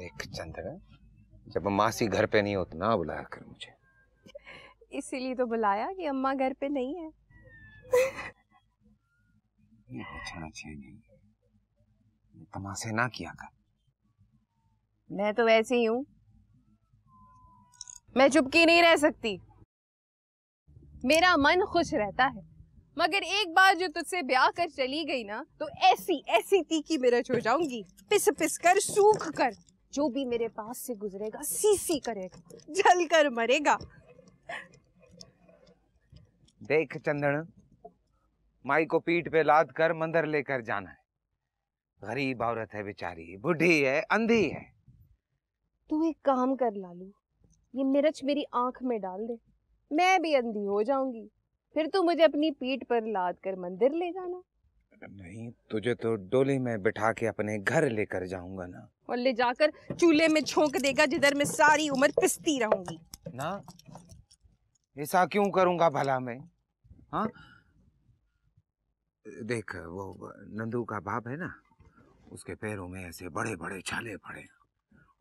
देख चंद्र, जब मासी घर पे नहीं हो तो ना बुलाया कर मुझे। इसीलिए तो बुलाया कि अम्मा घर पे नहीं है। ये बचना चाहिए नहीं, तमाशे ना किया कर। मैं तो वैसे ही हूँ, मैं चुपकी नहीं रह सकती। मेरा मन खुश रहता है, मगर एक बार जो तुझसे ब्याह कर चली गई ना, तो ऐसी ऐसी तीखी मिर्च हो जाऊंगी, पिस पिस कर, सूख कर। जो भी मेरे पास से गुजरेगा सी सी करेगा, जल कर मरेगा। देख चंदन, माई को पीठ पे लाद कर मंदिर लेकर जाना है। गरीब औरत है बेचारी, बूढ़ी है, अंधी है। तू एक काम कर लालू, ये मिर्च मेरी आंख में डाल दे, मैं भी अंधी हो जाऊंगी। फिर तू मुझे अपनी पीठ पर लाद कर मंदिर ले जाना। नहीं, तुझे तो डोली में बिठा के अपने घर लेकर जाऊंगा ना। और ले जाकर चूल्हे में झोंक देगा, जिधर मैं सारी उम्र पिसती रहूंगी ना। ऐसा क्यों करूंगा भला मैं? हाँ, देख वो नंदू का बाप है ना, उसके पैरों में ऐसे बड़े बड़े छाले पड़े,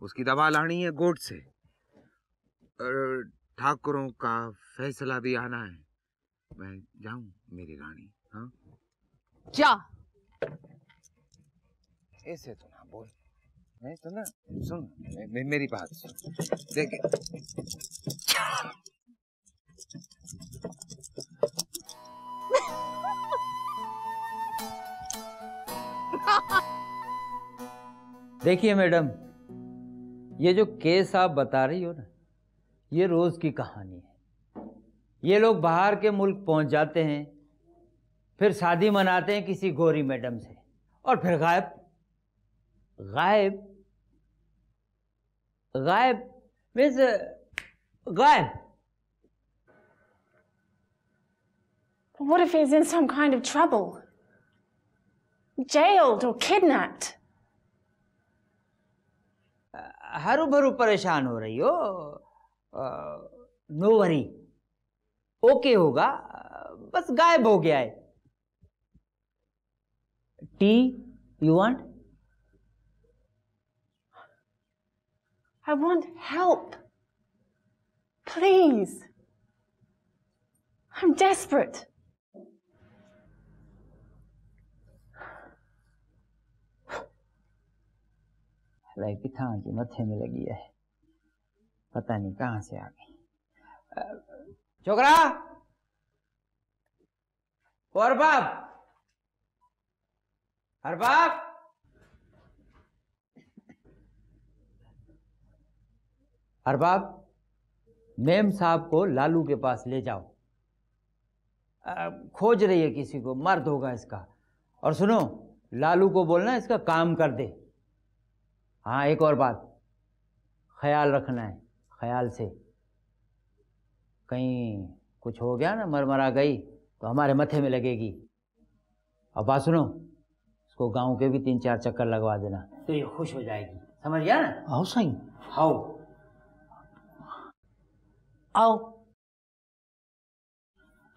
उसकी दवा लानी है गोट से। ठाकुरों का फैसला भी आना है। मैं जाऊं मेरी रानी? हाँ जा। ऐसे तो ना बोल। नहीं तो ना, सुन मेरी बात सुन। देख देखिए मैडम, ये जो केस आप बता रही हो ना, ये रोज की कहानी है। ये लोग बाहर के मुल्क पहुंच जाते हैं, फिर शादी मनाते हैं किसी गोरी मैडम से, और फिर गायब। गायब गायब मीन्स गायब। What if he's in some kind of trouble? Jailed or kidnapped? हरू भरू परेशान हो रही हो, नो वरी, ओके होगा, बस गायब हो गया है। T U want? I want help. Please. I'm desperate. Like था कि मथे में लगी है, पता नहीं कहां से आ गई। छोकरा, और बाप, हर बाप, हर बाप, मेम साहब को लालू के पास ले जाओ। खोज रही है किसी को, मर्द होगा इसका। और सुनो, लालू को बोलना इसका काम कर दे। हाँ, एक और बात, ख्याल रखना है, ख्याल से। कहीं कुछ हो गया ना, मरमरा गई तो हमारे मथे में लगेगी। और बात सुनो, उसको गांव के भी 3-4 चक्कर लगवा देना, तो ये खुश हो जाएगी। समझ गया ना? आओ सही। आओ आओ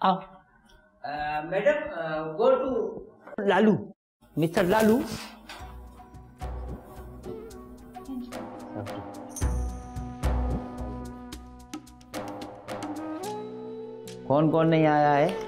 आओ। Madam, go to Lalu, mister Lalu. कौन कौन नहीं आया है?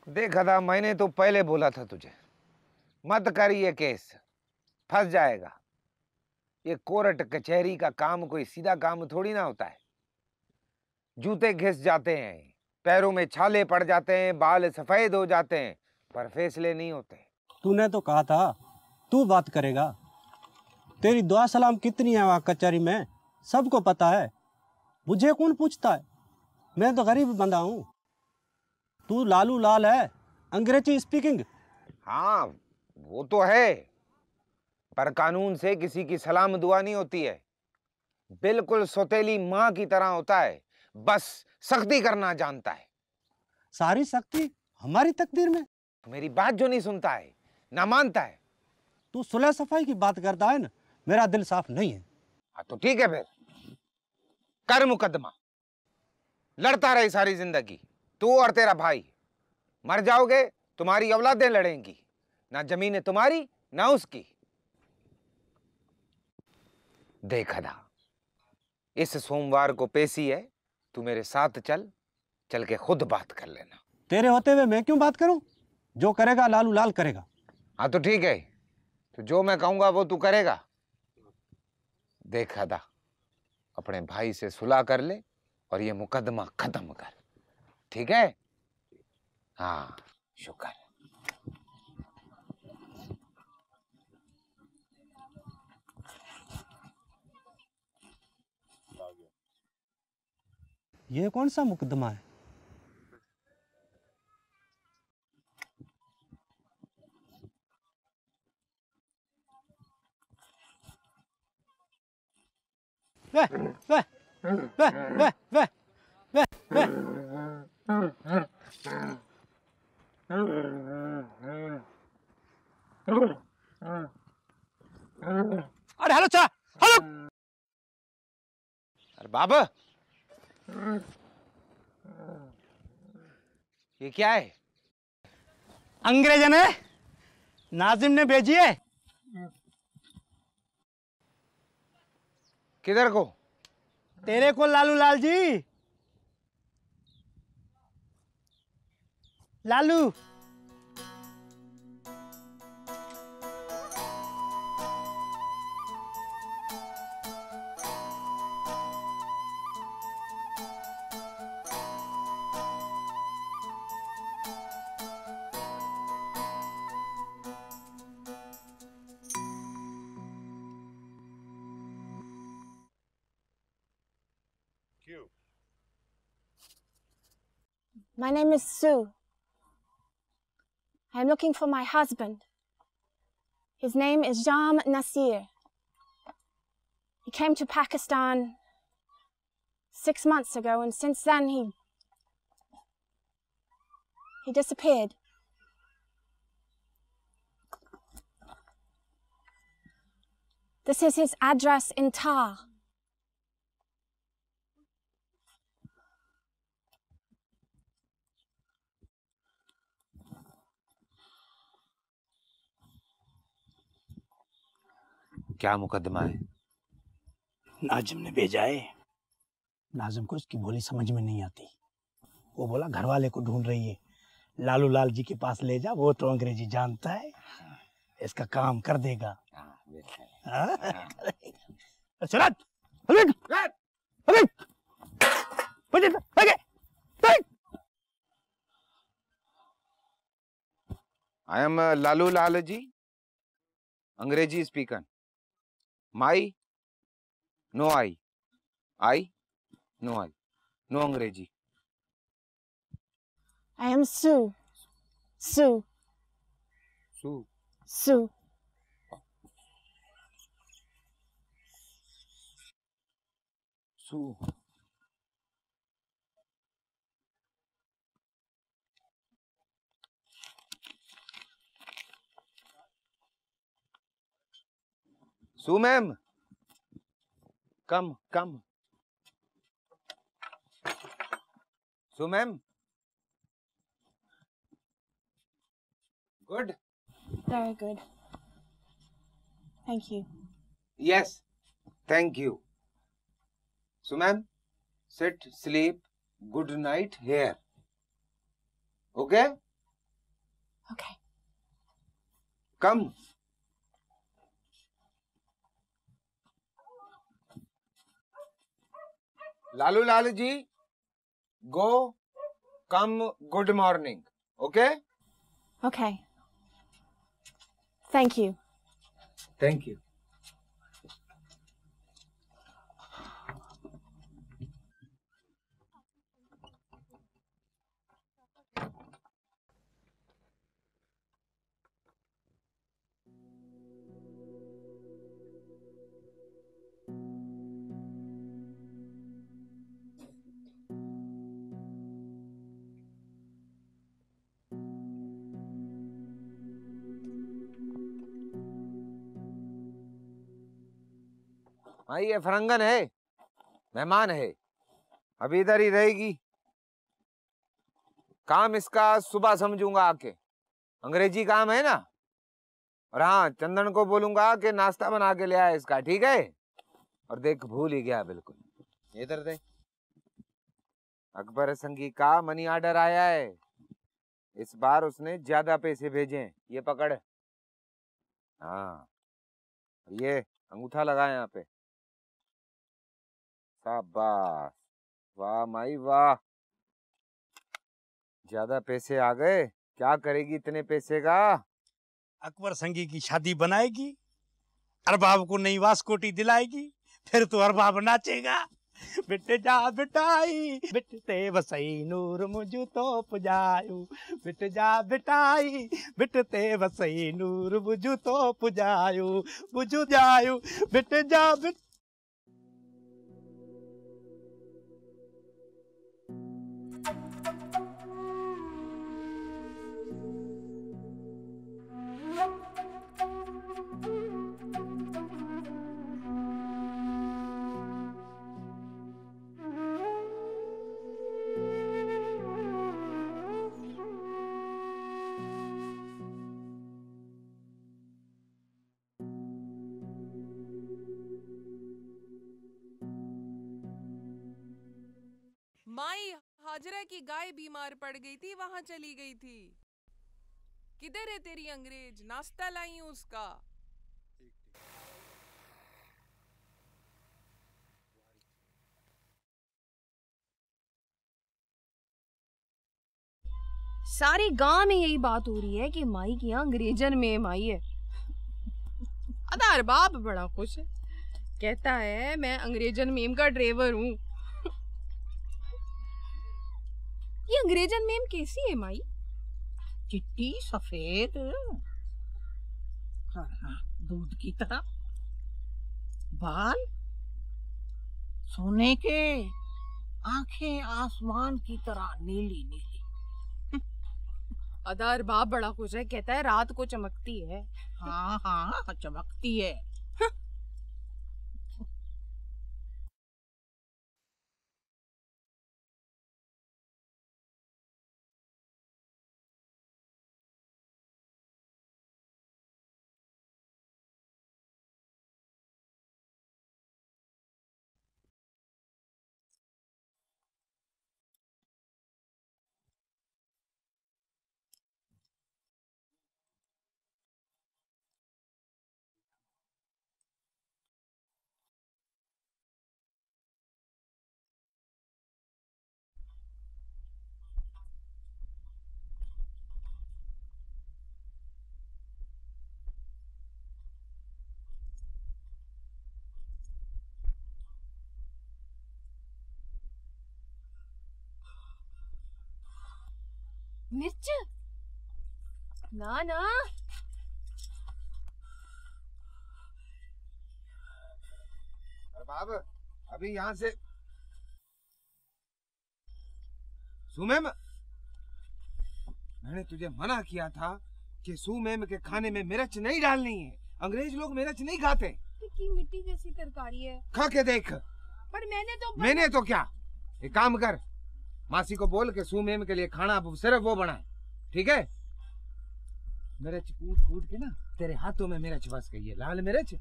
देखा था, मैंने तो पहले बोला था तुझे, मत कर ये केस, फंस जाएगा। ये कोर्ट कचहरी का काम कोई सीधा काम थोड़ी ना होता है। जूते घिस जाते हैं, पैरों में छाले पड़ जाते हैं, बाल सफेद हो जाते हैं, पर फैसले नहीं होते। तूने तो कहा था तू बात करेगा। तेरी दुआ सलाम कितनी है वहाँ कचहरी में, सबको पता है। मुझे कौन पूछता है? मैं तो गरीब बंदा हूँ। तू लालू लाल है, अंग्रेजी स्पीकिंग। हाँ वो तो है, पर कानून से किसी की सलाम दुआ नहीं होती है। बिल्कुल सौतेली माँ की तरह होता है, बस सख्ती करना जानता है। सारी सख्ती हमारी तकदीर में। मेरी बात जो नहीं सुनता है, ना मानता है। तू सुलह सफाई की बात करता है ना, मेरा दिल साफ नहीं है। हाँ तो ठीक है, फिर कर मुकदमा, लड़ता रहे सारी जिंदगी, तू और तेरा भाई। मर जाओगे, तुम्हारी औलादें लड़ेंगी, ना जमीनें तुम्हारी ना उसकी। देख अदा, इस सोमवार को पेशी है, तू मेरे साथ चल, चल के खुद बात कर लेना। तेरे होते हुए मैं क्यों बात करूं? जो करेगा लालू लाल करेगा। हाँ तो ठीक है, तो जो मैं कहूंगा वो तू करेगा। देख अदा, अपने भाई से सुलह कर ले और ये मुकदमा खत्म कर, ठीक है? हाँ, शुक्र। ये कौन सा मुकदमा है? वे, वे, वे, वे, वे, वे, वे। अरे हेलो चा, हेलो। अरे बाबा, ये क्या है? अंग्रेजन है, नाजिम ने भेजी है। किधर को? तेरे को Lalu Lal ji. Lalu. My name is Sue. I'm looking for my husband. His name is Jam Nasir. He came to Pakistan 6 months ago, and since then he disappeared. This is his address in Tar. क्या मुकदमा है? नाजिम ने भेजा है। नाजिम को इसकी बोली समझ में नहीं आती। वो बोला घर वाले को ढूंढ रही है, लालू लाल जी के पास ले जा, वो तो अंग्रेजी जानता है, इसका काम कर देगा। I am Lalu Lalaji, अंग्रेजी speaker. My no I, I no I, no अंग्रेजी। I am Sue. Sue. Sue Sue. Sue Sue ma'am, come come. Sue ma'am, good. Very good. Thank you. Yes, thank you. So, ma'am, sit, sleep, good night here. Okay? Okay. Come. Lalu Lalu ji, go, come, good morning. Okay? Okay. Thank you. Thank you. हाँ ये फरंगन है, मेहमान है, अभी इधर ही रहेगी। काम इसका सुबह समझूंगा आके, अंग्रेजी काम है ना। और हाँ, चंदन को बोलूंगा कि नाश्ता बना के ले आए इसका, ठीक है। और देख, भूल ही गया बिल्कुल। इधर देख, अकबर संगी का मनी ऑर्डर आया है। इस बार उसने ज्यादा पैसे भेजे हैं, ये पकड़। हाँ, ये अंगूठा लगा यहाँ पे। शाबाश, वाह माई वाह, ज्यादा पैसे आ गए। क्या करेगी इतने पैसे का? अकबर संगी की शादी बनाएगी, अरबाब को नई वास्कोटी दिलाएगी, फिर तो अरबाब नाचेगा। बिट जा बिटाई बिटते बसई नूर मुझू तो पुजायू, बिट जा बिटाई बिटते बसई नूर मुझू तो पुजायू, बुझू जायू बिट जा बिट। माई हाजरा की गाय बीमार पड़ गई थी, वहां चली गई थी। किधर है तेरी अंग्रेज? नाश्ता लाई हूं उसका। सारे गांव में यही बात हो रही है कि माई की यहाँ अंग्रेजन में आई है। अदार बाप बड़ा खुश है, कहता है मैं अंग्रेजन मेम का ड्राइवर हूँ। ये अंग्रेजन मेम कैसी है माई? चिट्टी सफेद, हाँ हाँ, दूध की तरह, बाल सोने के, आंखें आसमान की तरह नीली नीली। अदार बाप बड़ा खुश है, कहता है रात को चमकती है। हाँ हाँ, चमकती है। मिर्च ना ना, बाब अभी यहाँ से सुमेम, मैंने तुझे मना किया था कि सुमेम के खाने में मिर्च नहीं डालनी है। अंग्रेज लोग मिर्च नहीं खाते। की मिट्टी जैसी तरकारी है, खा के देख। पर मैंने तो क्या, एक काम कर, मासी को बोल के सुमेम के लिए खाना सिर्फ वो बनाए, ठीक है। मिर्च कूट कूट के ना तेरे हाथों में मिर्च बस गई है, लाल मिर्च।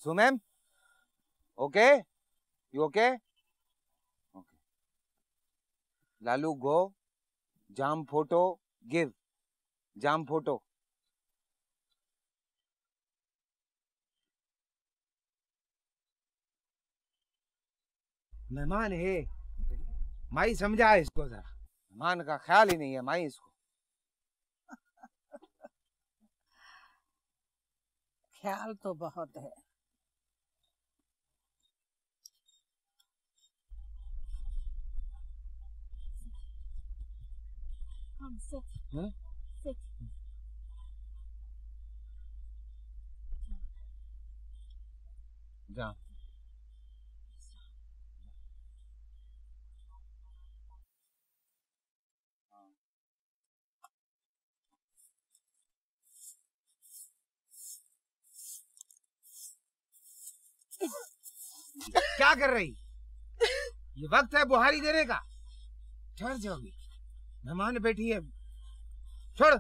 सुमेम, okay, you okay? Okay. Lalu go, जाम फोटो गिव, जाम फोटो। मेहमान है, माई समझा इसको जरा, मेहमान का ख्याल ही नहीं है माई इसको। ख्याल तो बहुत है। हैं? जा। क्या कर रही? ये वक्त है बुहारी देने का। ठहर जाओगी, मेहमान बैठी है। छोड़।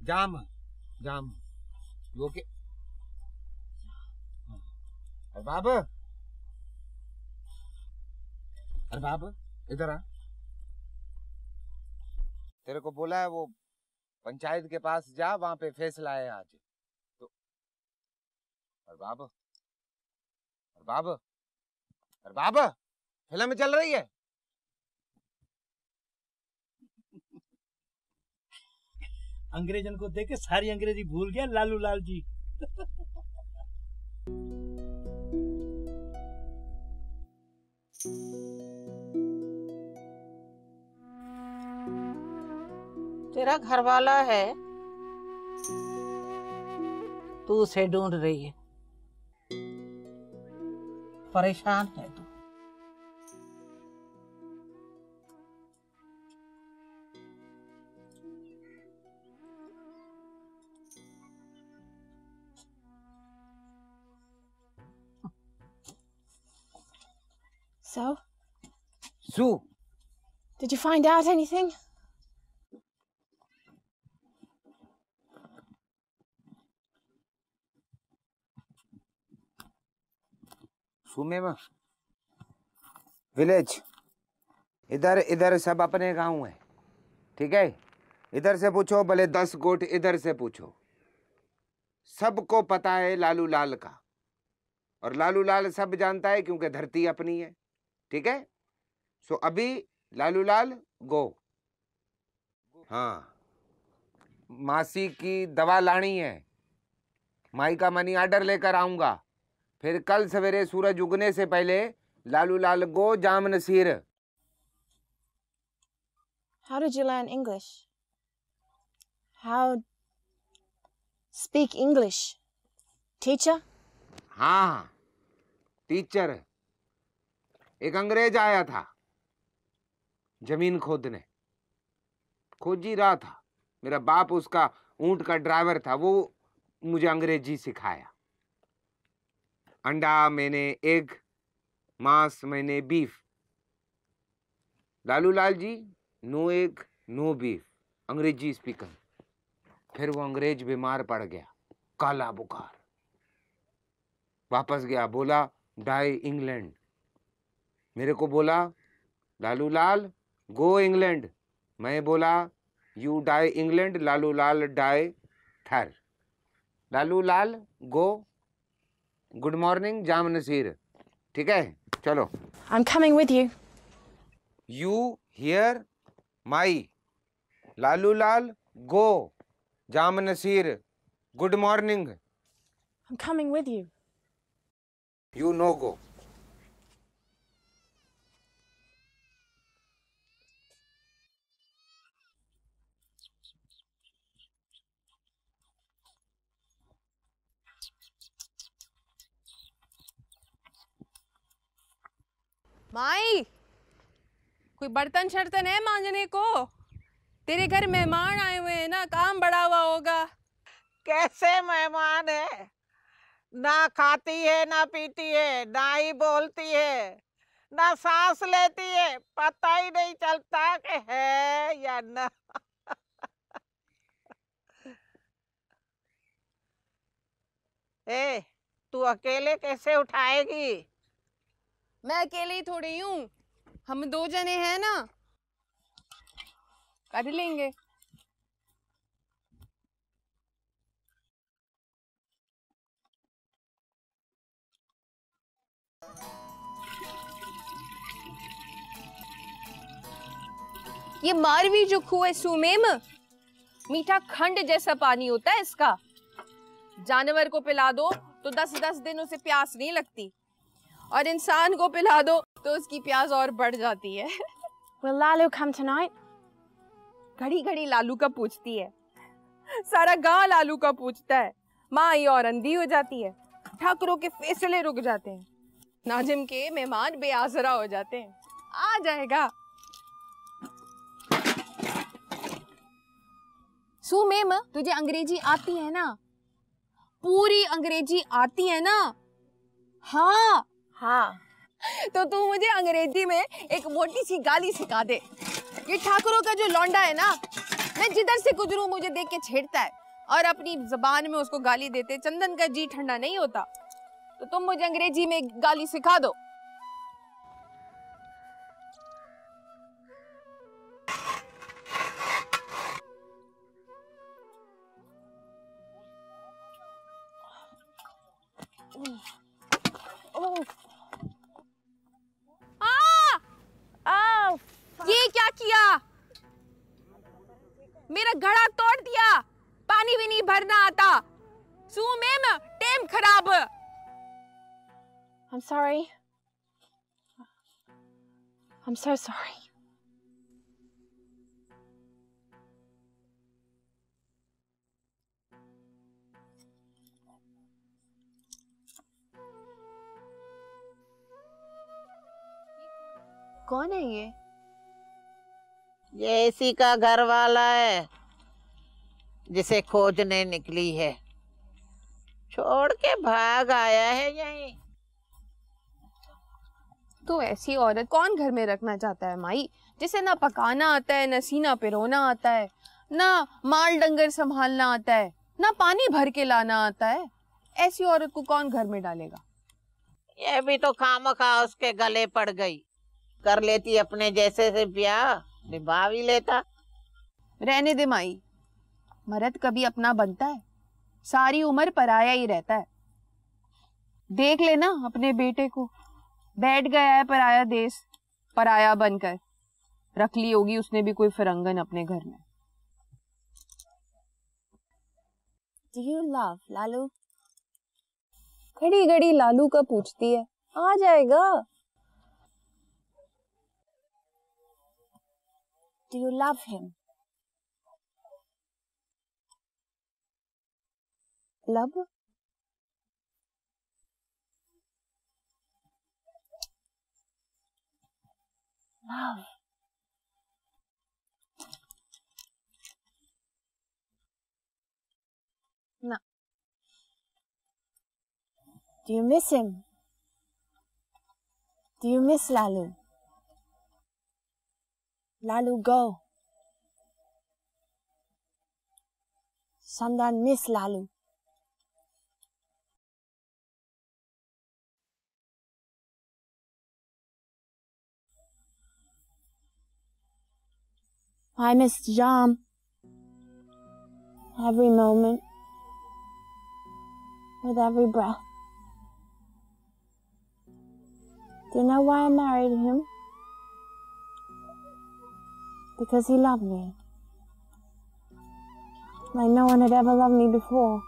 जाम जाम वो के अरबाब, अरबाब इधर आ। तेरे को बोला है वो पंचायत के पास जा, वहां पे फैसला है आज। तो अरबाब, अरबाब, अरबाब, फिल्म चल रही है। अंग्रेजन को देख के सारी अंग्रेजी भूल गया लालू लाल जी। तेरा घर वाला है, तू उसे ढूंढ रही है, परेशान है तू। So, Sue, did you find out anything? सुमेमा विलेज, इधर इधर सब अपने गांव है, ठीक है? इधर से पूछो, भले 10 गोट इधर से पूछो, सबको पता है लालू लाल का। और लालू लाल सब जानता है क्योंकि धरती अपनी है, ठीक है? सो अभी लालू लाल गो। हाँ, मासी की दवा लानी है, माई का मनी ऑर्डर लेकर आऊंगा। फिर कल सवेरे सूरज उगने से पहले लालू लाल गो जाम Naseer. How did you learn English? How speak English? Teacher? हाँ, टीचर। एक अंग्रेज आया था जमीन खोदने, खोज ही रहा था। मेरा बाप उसका ऊंट का ड्राइवर था, वो मुझे अंग्रेजी सिखाया। अंडा मैंने एग, मांस मैंने beef. Lalu Lal ji no egg no beef, अंग्रेजी स्पीकर। फिर वो अंग्रेज बीमार पड़ गया, काला बुखार। वापस गया, बोला डाई इंग्लैंड। मेरे को बोला लालू लाल गो इंग्लैंड। मैं बोला you die England, Lalu Lal die थर। Lalu Lal go, good morning जाम नसीर, ठीक है? चलो। I'm coming with you. You here my, Lalu Lal go जाम Naseer, good morning. I'm coming with you. You no go. माई, कोई बर्तन शर्तन है मांजने को? तेरे घर मेहमान आए हुए हैं ना, काम बढ़ा हुआ होगा। कैसे मेहमान है? ना खाती है ना पीती है, ना ही बोलती है, ना सांस लेती है, पता ही नहीं चलता कि है या ना। ए, तू अकेले कैसे उठाएगी? मैं अकेले ही थोड़ी हूँ, हम 2 जने हैं ना, कर लेंगे। ये मारवी जो खूह है सुमेम, मीठा खंड जैसा पानी होता है इसका। जानवर को पिला दो तो 10-10 दिन उसे प्यास नहीं लगती, और इंसान को पिला दो तो उसकी प्यास और बढ़ जाती है। Will Lalu come tonight? घड़ी घड़ी लालू का पूछती है, सारा गांव लालू का पूछता है। माँ ये और अंधी हो जाती है, ठाकुरों के फैसले रुक जाते हैं, नाजिम के मेहमान बेआसरा हो जाते हैं। आ जाएगा। सुमेम, तुझे अंग्रेजी आती है ना? पूरी अंग्रेजी आती है ना? हाँ हाँ। तो तू मुझे अंग्रेजी में एक मोटी सी गाली सिखा दे। ये ठाकुरों का जो लौंडा है ना, मैं जिधर से गुजरूं मुझे देख के छेड़ता है और अपनी जबान में उसको गाली देते चंदन का जी ठंडा नहीं होता। तो तुम मुझे अंग्रेजी में गाली सिखा दो। ये क्या किया? मेरा घड़ा तोड़ दिया, पानी भी नहीं भरना आता। सुमेम, टेम खराब। I'm sorry. I'm so sorry. कौन है ये? ये इसी का घर वाला है जिसे खोजने निकली है। छोड़ के भाग आया है यहीं। तो ऐसी औरत कौन घर में रखना चाहता है माई, जिसे ना पकाना आता है, ना सीना पिरोना आता है, ना माल डंगर संभालना आता है, ना पानी भर के लाना आता है। ऐसी औरत को कौन घर में डालेगा? ये भी तो खामखा उसके गले पड़ गई। कर लेती अपने जैसे से ब्याह, निभा भी लेता। रहने दे माई, मर्द कभी अपना बनता है? सारी उम्र पराया ही रहता है। देख लेना अपने बेटे को, बैठ गया है पराया देश, पराया बनकर। रख ली होगी उसने भी कोई फिरंगन अपने घर में। Do you love Lalu? घड़ी घड़ी लालू का पूछती है, आ जाएगा। Do you love him? लब? Love. No. Do you miss him? Do you miss Lalu? Lalu, go. Sandan miss Lalu. I missed Jam. Every moment. With every breath. Do you know why I married him? Because he loved me. Like no one had ever loved me before.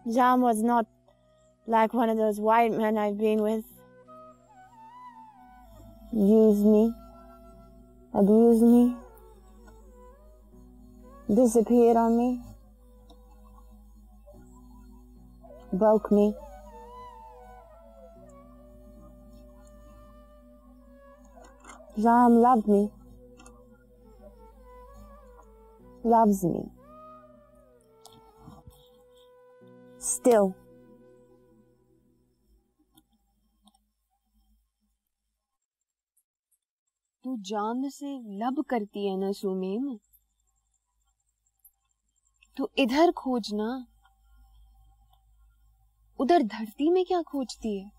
Jam was not like one of those white men I've been with. Used me. Abused me. Disappeared on me. Broke me. Jam loved me. Loves me. Still. तू जाम से लब करती है ना सुमेम, तो इधर खोजना, उधर धरती में क्या खोजती है?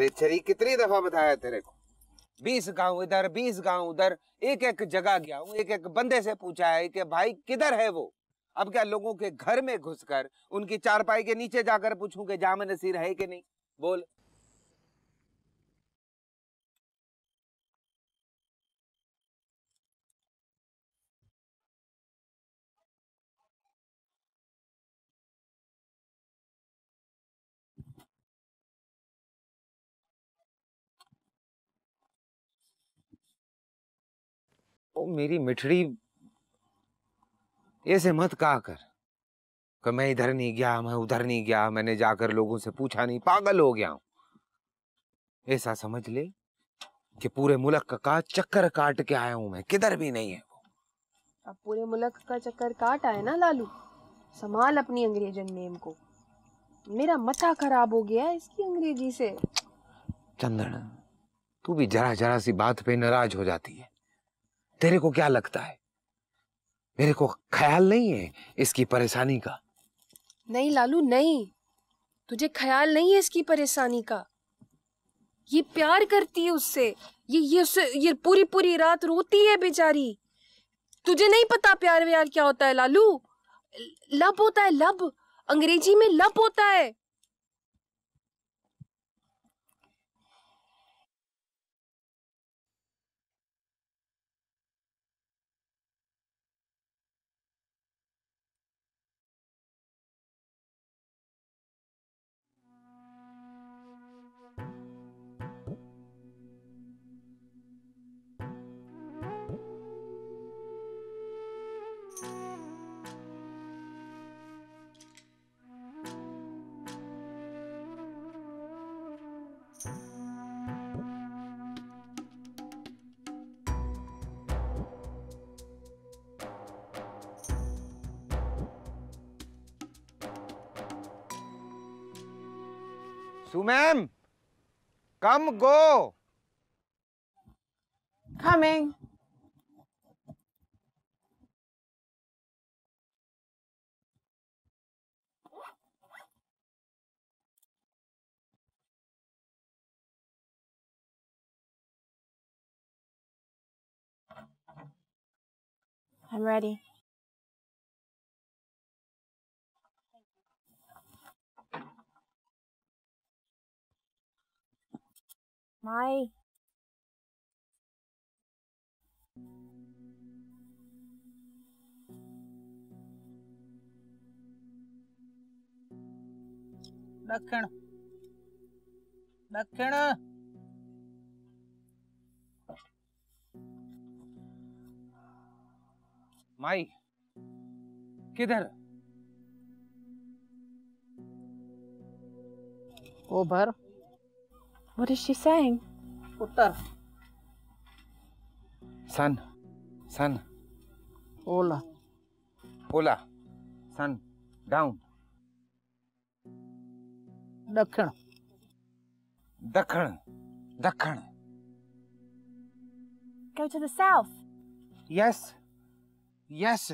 अरे चरी कितनी दफा बताया तेरे को, 20 गांव इधर 20 गांव उधर, एक एक जगह गया हूँ, एक एक बंदे से पूछा है कि भाई किधर है वो। अब क्या लोगों के घर में घुसकर उनकी चारपाई के नीचे जाकर पूछूं कि जाम नसीर है कि नहीं? बोल। ओ मेरी मिठड़ी, ऐसे मत कहा कर कि मैं इधर नहीं गया, मैं उधर नहीं गया, मैंने जाकर लोगों से पूछा नहीं, पागल हो गया हूं। ऐसा समझ ले कि पूरे मुल्क का चक्कर काट के आया हूं मैं, किधर भी नहीं है वो। अब पूरे मुल्क का चक्कर काट आए ना लालू, संभाल अपनी अंग्रेजन नेम को। मेरा माथा खराब हो गया है इसकी अंग्रेजी से। चंदन, तू भी जरा जरा सी बात पे नाराज हो जाती है। तेरे को क्या लगता है मेरे को ख्याल नहीं है इसकी परेशानी का? नहीं लालू नहीं, तुझे ख्याल नहीं है इसकी परेशानी का। ये प्यार करती है उससे, ये पूरी पूरी रात रोती है बेचारी। तुझे नहीं पता प्यार व्यार क्या होता है लालू? लब होता है, लब, अंग्रेजी में लब होता है। सुमैम, come go. Coming. I'm ready. My. दक्षिण दक्षिण। माई किधर? Over. What is she saying? उत्तर। Sun sun. ओला। ओला। Sun down. दक्षिण। दक्षिण दक्षिण। Go to the south. Yes yes.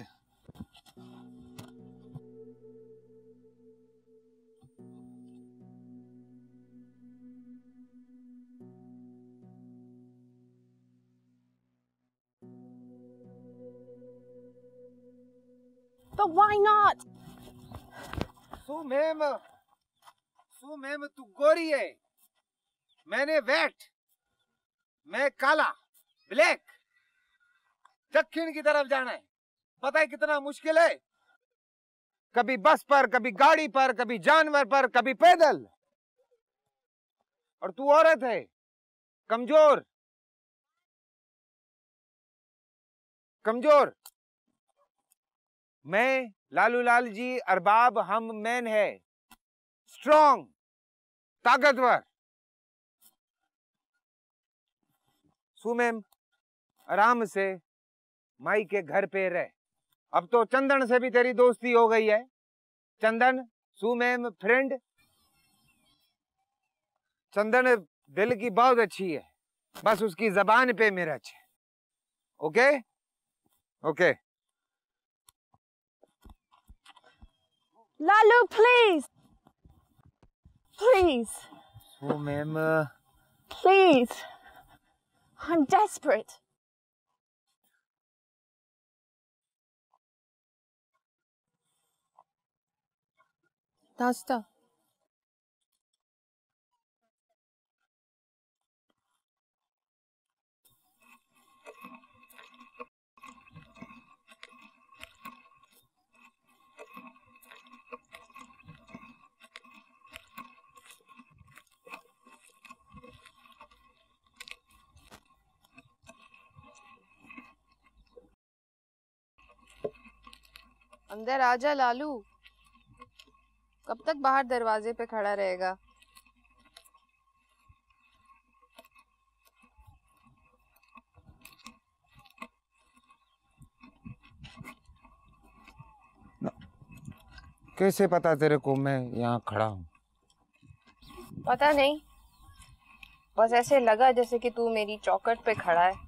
But why not? Sue ma'am, Sue ma'am तू गोरी है, मैंने वेट, मैं काला, ब्लैक। दक्षिण की तरफ जाना है, पता है कितना मुश्किल है? कभी बस पर, कभी गाड़ी पर, कभी जानवर पर, कभी पैदल। और तू औरत है, कमजोर कमजोर। मैं लालू लाल जी अरबाब, हम मैन है, स्ट्रॉन्ग, ताकतवर। सुमैम आराम से माई के घर पे रह। अब तो चंदन से भी तेरी दोस्ती हो गई है। चंदन सुमैम फ्रेंड। चंदन दिल की बहुत अच्छी है, बस उसकी जबान पे मिर्च है। Okay okay. Lalu, please. Please. सुमैम Please. I'm desperate. नाश्ता। अंदर आजा लालू। कब तक बाहर दरवाजे पे खड़ा रहेगा? कैसे पता तेरे को मैं यहाँ खड़ा हूँ? पता नहीं, बस ऐसे लगा जैसे कि तू मेरी चौखट पे खड़ा है।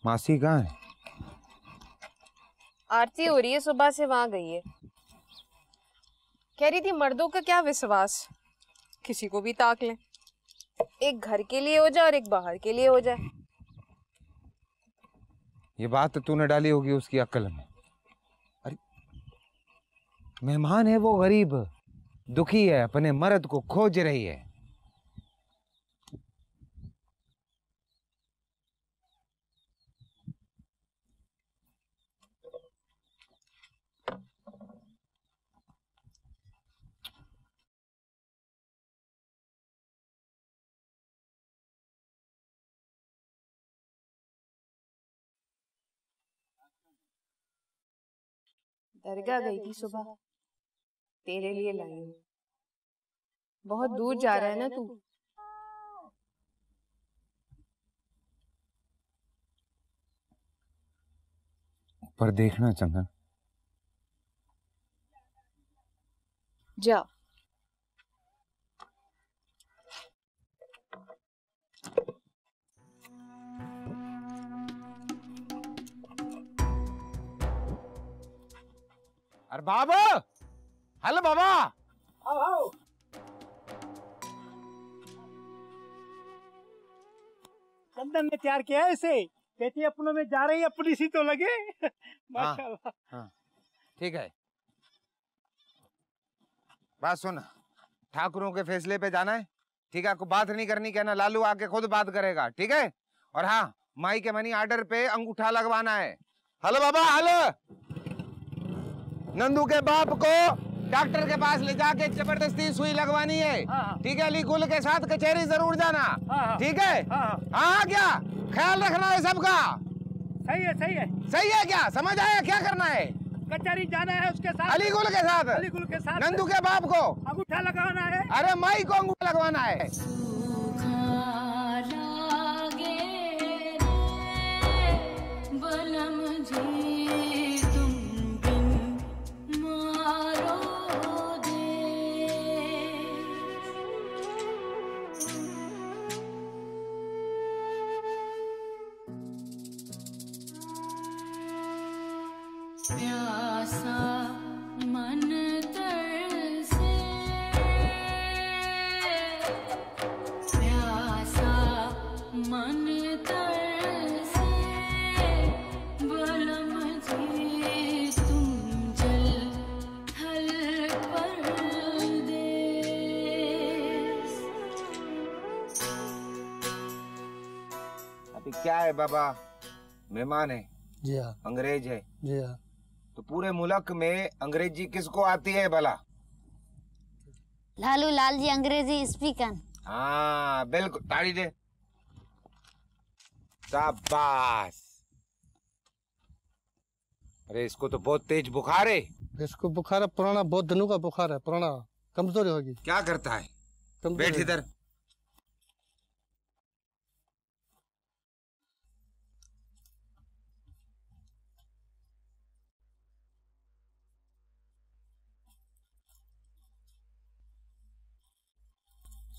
मासी कहाँ है? आरती हो रही है, सुबह से वहां गई है। कह रही थी मर्दों का क्या विश्वास, किसी को भी ताक लें, एक घर के लिए हो जाए और एक बाहर के लिए हो जाए। ये बात तो तूने डाली होगी उसकी अक्ल में। अरे मेहमान है वो, गरीब दुखी है, अपने मर्द को खोज रही है। दरगाह गई थी सुबह, तेरे लिए लाई हूँ। बहुत दूर जा रहा है ना तू? पर देखना चंदन। जा। अरे बाबा, हेलो बाबा। आओ। चंदन ने तैयार किया है इसे, बेटी अपनों में जा रही है, अपनी सी तो लगे। माशाल्लाह। हाँ, ठीक है। बात सुन, ठाकुरों के फैसले पे जाना है, ठीक है? कोई बात नहीं करनी, कहना लालू आके खुद बात करेगा, ठीक है? और हाँ, माई के मनी आर्डर पे अंगूठा लगवाना है। हेलो बाबा, हेलो। नंदू के बाप को डॉक्टर के पास ले जाके जबरदस्ती सुई लगवानी है, ठीक है? अली गुल के साथ कचहरी जरूर जाना, ठीक है? हाँ, क्या ख्याल रखना है सबका? सही है, सही है। सही है क्या? समझ आया क्या करना है? कचहरी जाना है उसके साथ, अली गुल के साथ, अली गुल के साथ। नंदू के बाप को अंगूठा लगाना है। अरे माई को अंगूठा लगवाना है। प्यासा मन तरसे, प्यासा मन तरसे, बलम जी तुम जल थल परदेस। अभी क्या है बाबा, मेहमान है जी हाँ, अंग्रेज है जी हाँ। तो पूरे मुल्क में अंग्रेजी किसको आती है भला? लालू लाल जी अंग्रेजी स्पीकर। हाँ बिल्कुल, ताड़ी दे। शाबाश। अरे इसको तो बहुत तेज बुखार है। इसको बुखार है, पुराना, बहुत दिनों का बुखार है, पुराना, कमजोरी होगी। क्या करता है? बैठ इधर।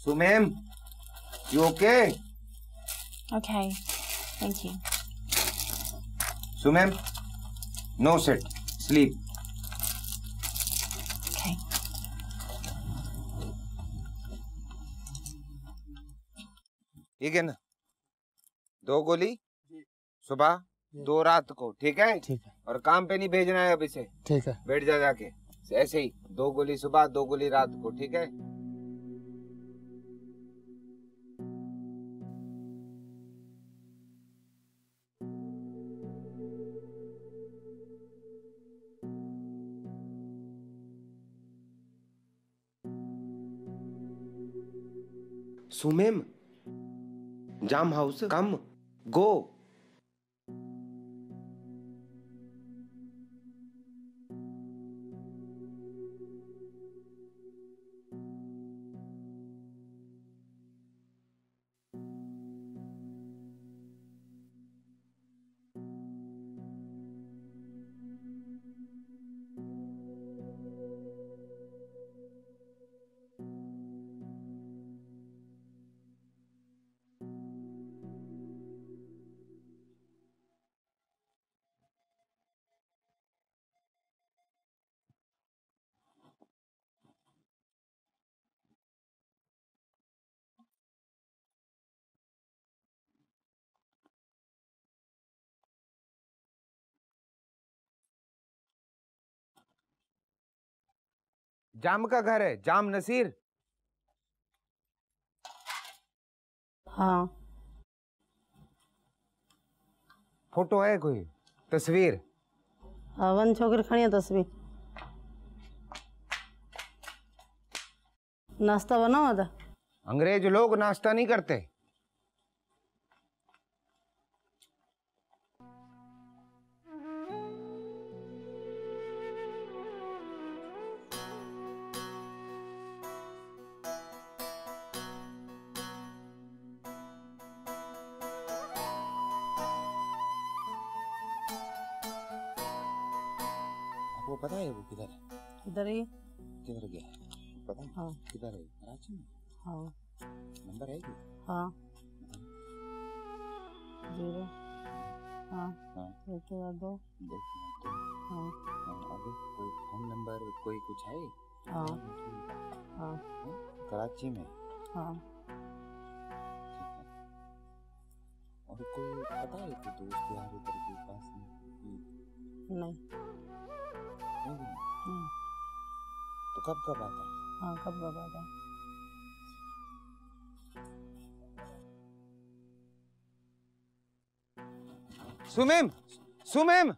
So ma'am, you okay? Okay, thank you. So ma'am, no sit, sleep. Okay. ठीक है ना? 2 गोली सुबह, 2 रात को, ठीक है? ठीक है। और काम पे नहीं भेजना है अब इसे। ठीक है। बैठ जा जाके ऐसे ही, 2 गोली सुबह, 2 गोली रात को, ठीक है? सुमेम, जाम हाउस कम गो। जाम का घर है, जाम नसीर? हाँ। फोटो है कोई, तस्वीर? हाँ, वन छोकरी खड़ी है तस्वीर। नाश्ता बना हुआ था? अंग्रेज लोग नाश्ता नहीं करते। आपको पता है वो किधर है? इधर ही। किधर गया है पता है? हाँ। किधर है? कराची में? हाँ। नंबर है क्या? हाँ। 0 हाँ हाँ। 1 2 हाँ। आगे कोई फोन नंबर कोई कुछ है? हाँ। हाँ। कराची में? हाँ। ठीक है। और कोई पता है कि दोस्त यार उधर के पास में? नहीं। नहीं। तो कब आता है? हाँ, कब आता है? सुमेम, सुमेम,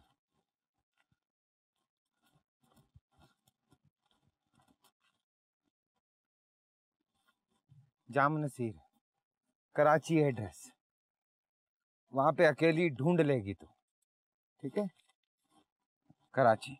जाम नसीर, कराची एड्रेस, वहां पे अकेली ढूंढ लेगी तू, ठीक है? कराची।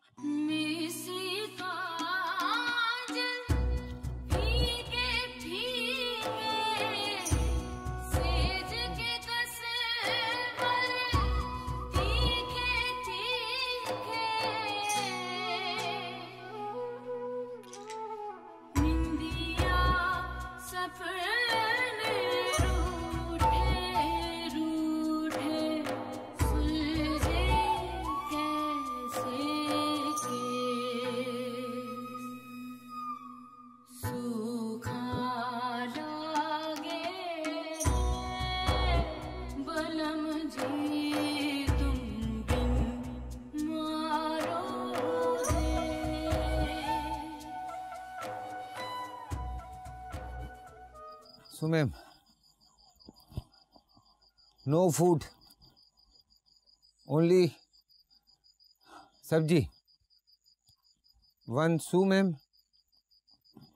सुमेम, नो फूड, ओनली सब्जी। 1 सुमेम,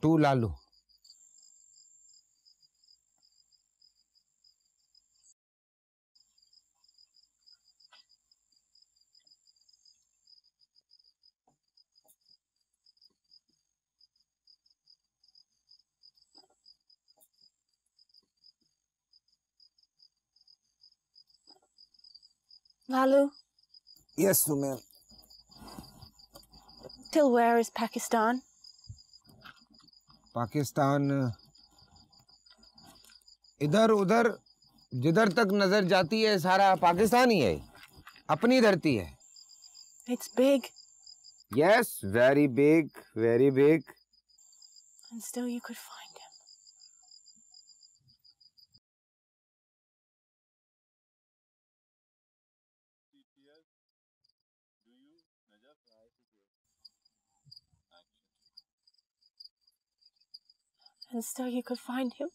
2 Lalu. Lalu, Yes, Sumer. till where is Pakistan? Pakistan इधर उधर जिधर तक नजर जाती है सारा पाकिस्तान ही है, अपनी धरती है। It's big. Yes, very big, very big. And still you could find And still you could find him?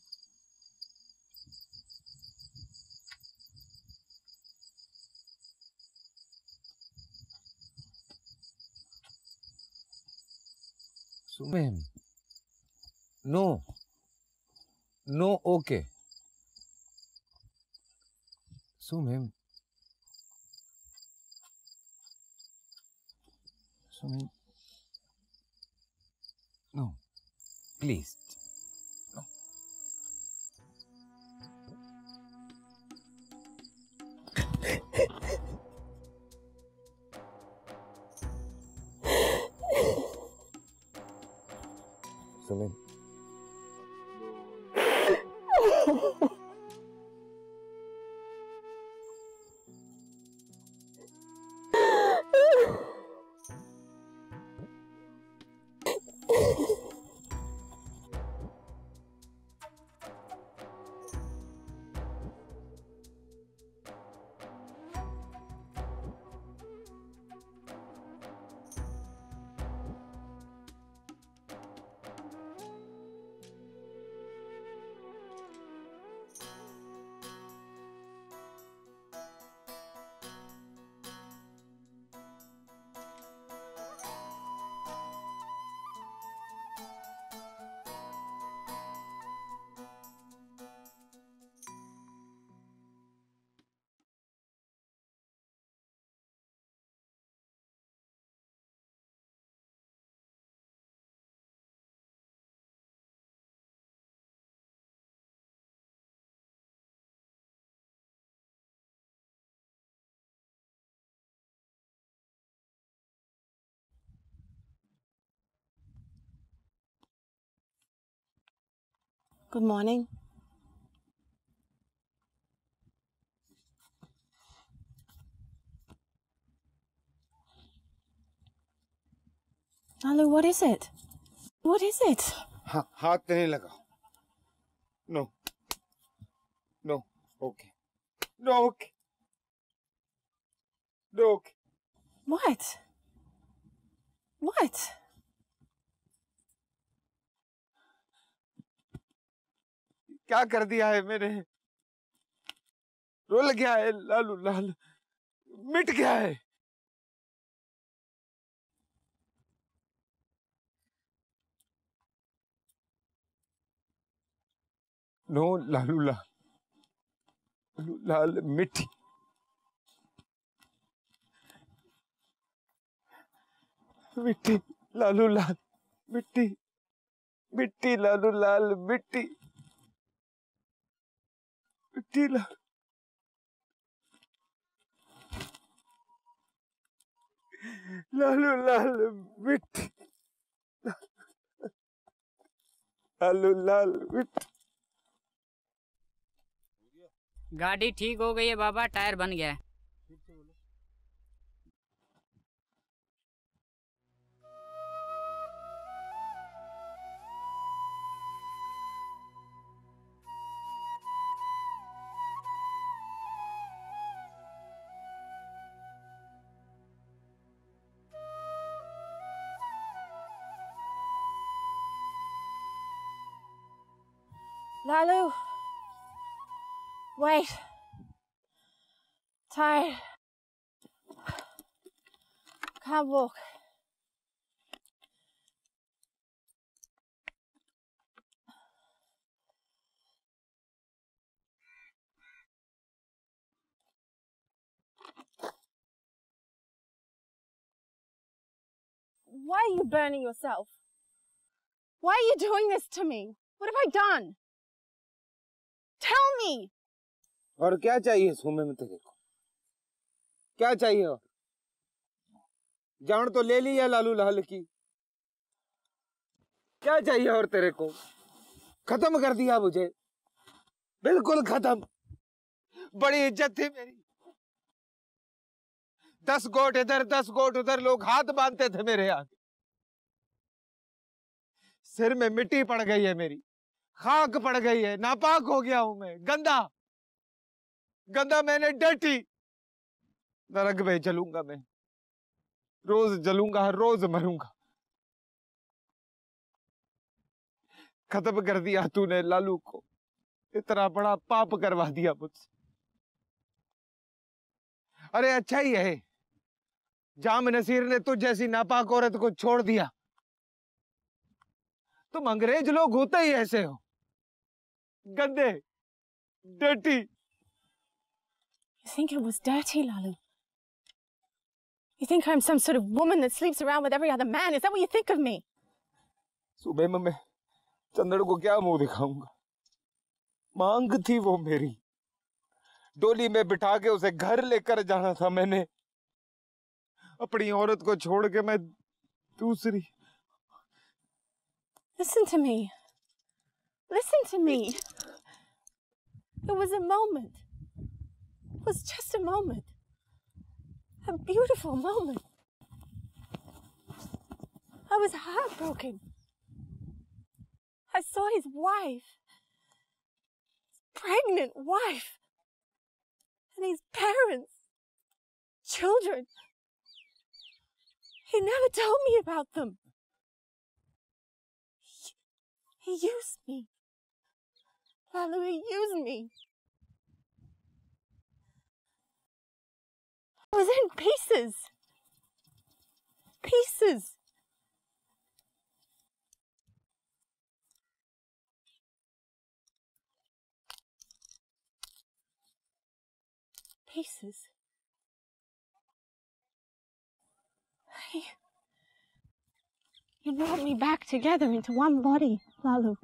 सुमेम, no, no, okay. सुमेम, सुमेम, no, please, no. सुमेम, Good morning. Lalu, what is it? What is it? हाथ नहीं लगाओ. No, no, okay, no, okay, no, okay. What? What? क्या कर दिया है मैंने? Rule गया है लालू लाल, मिट गया है. नो लालू लाल, लालू लाल मिट्टी. मिट्टी लालू लाल, मिट्टी, मिट्टी लालू लाल, मिट्टी, मिट्टी लाल. लालू लाल मिट्टी, लालू लाल मिट्टी. गाड़ी ठीक हो गई है बाबा, टायर बन गया है। Lalu, wait. Tired. Can't walk. Why are you burning yourself? Why are you doing this to me? What have I done? Tell me! और क्या चाहिए सोमे में तेरे को? क्या चाहिए? और जान तो ले ली है लालू लाल की. क्या चाहिए और तेरे को? खत्म कर दिया मुझे, बिल्कुल खत्म. बड़ी इज्जत थी मेरी. 10 गोट इधर 10 गोट उधर लोग हाथ बांधते थे मेरे आगे. सिर में मिट्टी पड़ गई है मेरी, खाक पड़ गई है, नापाक हो गया हूं मैं, गंदा गंदा. मैंने डटी नरक में चलूंगा मैं. रोज जलूंगा, रोज मरूंगा। खत्म कर दिया तूने लालू को, इतना बड़ा पाप करवा दिया मुझसे। अरे अच्छा ही है जाम नसीर ने तुझ जैसी नापाक औरत को छोड़ दिया। तुम अंग्रेज लोग होते ही ऐसे हो, गंदे, dirty. You think it was dirty, Lalu? You think I'm some sort of woman that sleeps around with every other man? Is that what you think of me? सुबह में मैं चंदड़ को क्या मुंह दिखाऊंगा? मांग थी वो मेरी, डोली में बिठा के उसे घर लेकर जाना था मैंने। अपनी औरत को छोड़ के मैं दूसरी। Listen to me. Listen to me. It was a moment. It was just a moment. A beautiful moment. I was heartbroken. I saw his wife, his pregnant wife, and his parents, children. He never told me about them. He used me. Lalu, he used me. I was in pieces. Pieces. Pieces. You brought me back together into one body, Lalu.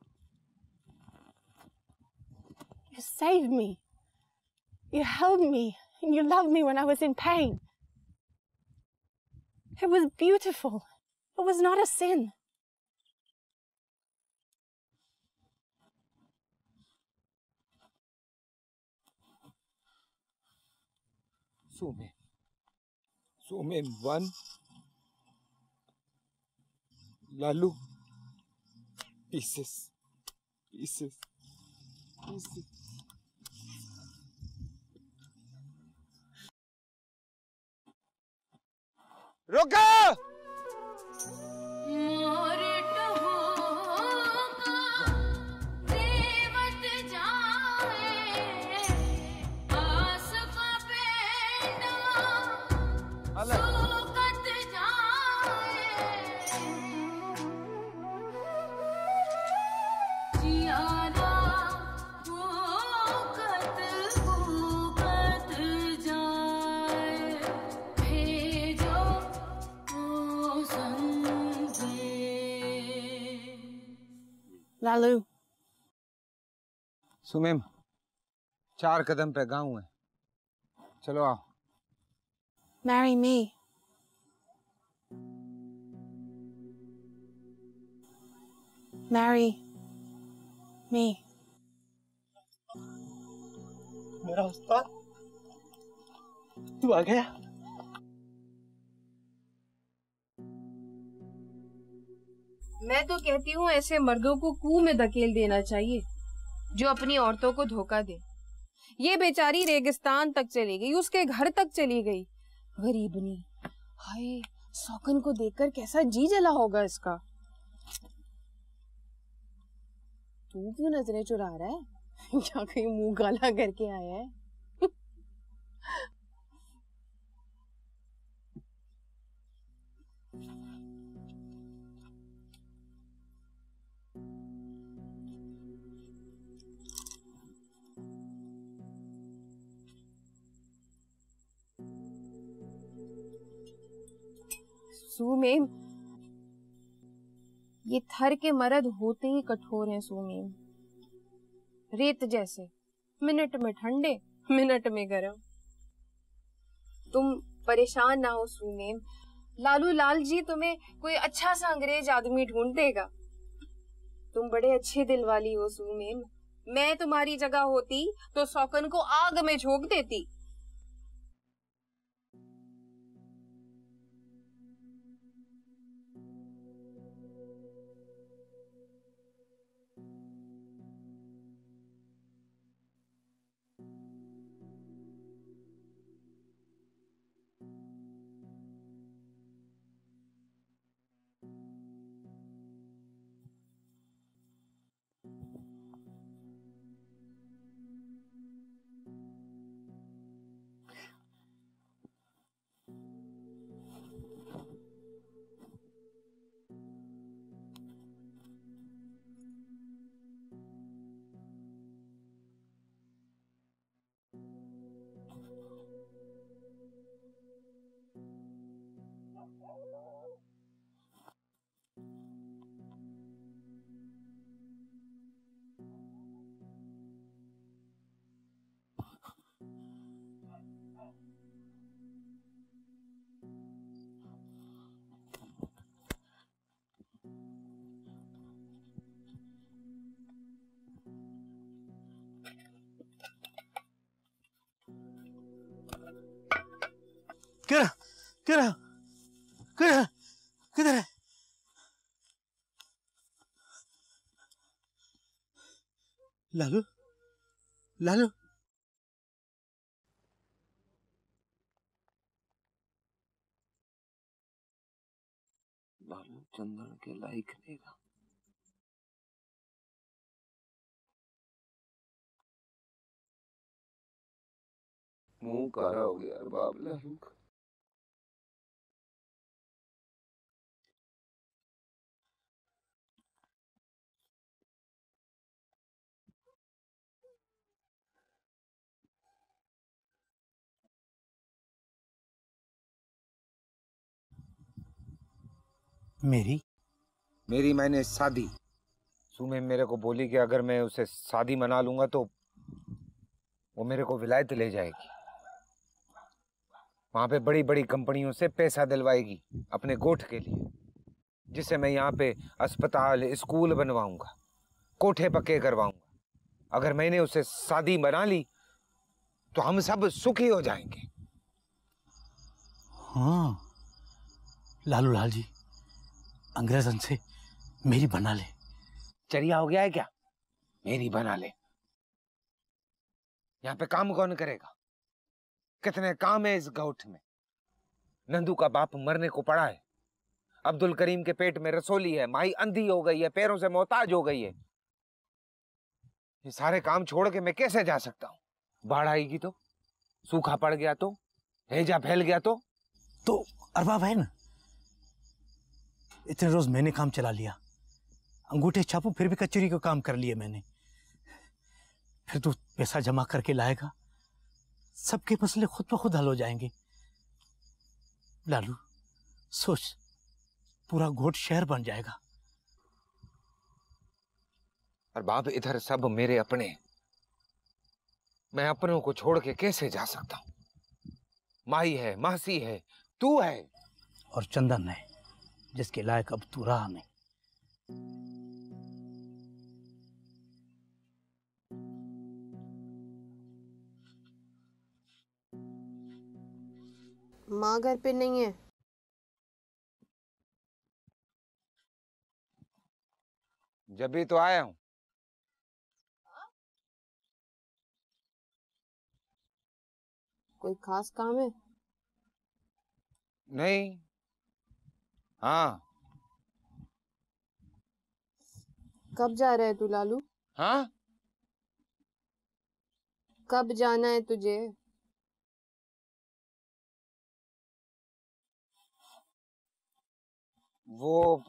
You saved me. You held me, and you loved me when I was in pain. It was beautiful. It was not a sin. Sume one, Lalu, pieces. रुको! Lalu. सुमेम, 4 कदम पे गाँव है, चलो आओ। Marry me. Marry me. मेरा उस्ताद, तू आ गया? मैं तो कहती हूँ ऐसे मर्दों को कुएं में धकेल देना चाहिए जो अपनी औरतों को धोखा दे। ये बेचारी रेगिस्तान तक चली गई, उसके घर तक चली गई, गरीबनी। हाय, सौकन को देखकर कैसा जी जला होगा इसका। तू क्यों नजरें चुरा रहा है? क्या कहीं मुंह काला करके आया है? सुमेम, ये थर के मर्द होते ही कठोर हैं सुमेम, रेत जैसे, मिनट में ठंडे, मिनट में गरम। तुम परेशान ना हो सुमेम, लालू लाल जी तुम्हें कोई अच्छा सा अंग्रेज आदमी ढूंढ देगा। तुम बड़े अच्छे दिल वाली हो सुमेम, मैं तुम्हारी जगह होती तो सौकन को आग में झोंक देती। किधर किधर किधर है? लालू लालू लालू चंदन के लायक नहीं रहा। मुंह काला हो गया बाप लालू का। मेरी मैंने शादी सुमे मेरे को बोली कि अगर मैं उसे शादी मना लूंगा तो वो मेरे को विलायत ले जाएगी। वहां पे बड़ी बड़ी कंपनियों से पैसा दिलवाएगी अपने गोठ के लिए, जिससे मैं यहाँ पे अस्पताल स्कूल बनवाऊंगा, कोठे पक्के करवाऊंगा। अगर मैंने उसे शादी बना ली तो हम सब सुखी हो जाएंगे। हाँ लालू लाल जी, अंग्रेजन से मेरी बना ले। चरिया हो गया है क्या? मेरी बना ले। यहाँ पे काम कौन करेगा? कितने काम है इस गोठ में। नंदू का बाप मरने को पड़ा है, अब्दुल करीम के पेट में रसोली है, माई अंधी हो गई है, पैरों से मोहताज हो गई है। ये सारे काम छोड़ के मैं कैसे जा सकता हूँ? बाढ़ आएगी तो, सूखा पड़ गया तो, हैजा फैल गया तो अरबाब है ना, इतने रोज मैंने काम चला लिया, अंगूठे छापू फिर भी कचौरी का काम कर लिए मैंने। फिर तू पैसा जमा करके लाएगा, सबके मसले खुद ब खुद हल हो जाएंगे। लालू सोच, पूरा गोठ शहर बन जाएगा। और बाप इधर सब मेरे अपने, मैं अपनों को छोड़ के कैसे जा सकता हूँ? माई है, मासी है, तू है और चंदन है, जिसके लायक अब तू रहा नहीं। माँ घर पे नहीं है। जब भी तो आया हूं। कोई खास काम है? नहीं। हाँ। कब जा रहा है तू लालू? हाँ? कब जाना है तुझे? वो